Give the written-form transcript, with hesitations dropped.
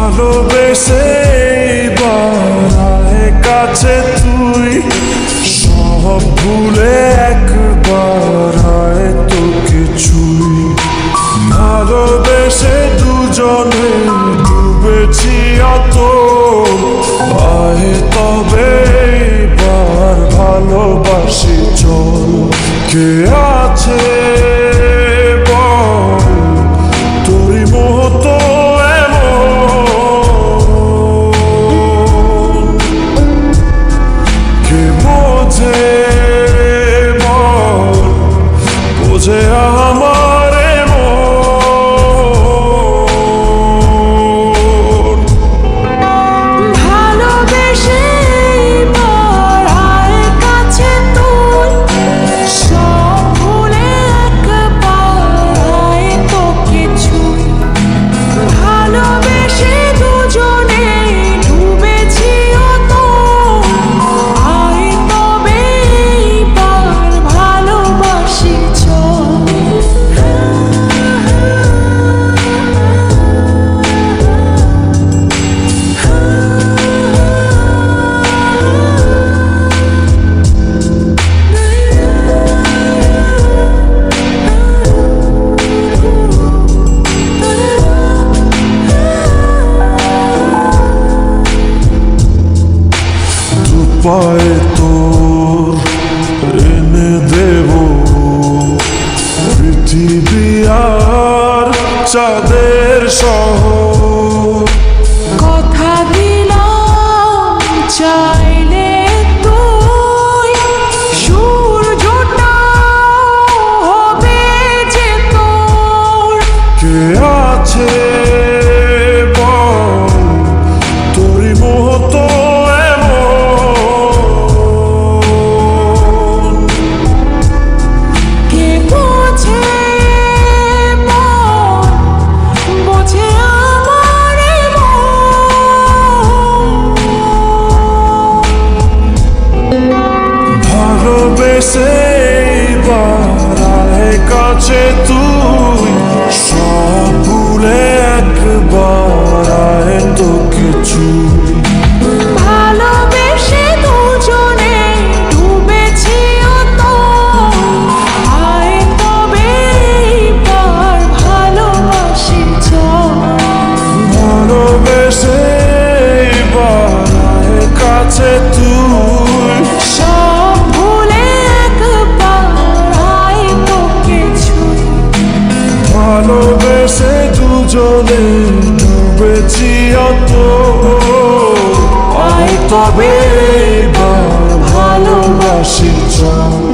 ভালোবেসে বাড়ায় কাছে তুই সব ভুলে একবার আয় তোকে ছুঁই ভালোবেসে দুজনে ডুবেছি অত আয় তবে এবার ভালোবাসি চল কে আছে বোঝে আমার মন ভালোবেসে বাড়ায় কাছে তুই সব ভুলে একবার আয় তোকে ছুঁই ভালোবেসে দুজনে ডুবেছি অত আয় তবে এবার ভালোবাসি পায়ে তোর এনে দেব পৃথিবী আর চাঁদের শহর কথা দিলাম চাইলে তুই সূর্যটা হবে যে তোর কে আছে বল তোরই মতো ভালোবেসে বাড়ায় কাছে তুই সব ভুলে একবার আয় তোকে ছুঁই ভালোবেসে দুজনে ডুবেছি অত আয় তবে এবার ভালোবাসি চল ভালোবেসে বাড়ায় কাছে তুই সব ভুলে একবার আয় তোকে ছুঁই ভালোবেসে দুজনে ডুবেছি অত আয় তবে এবার ভালোবাসি চল।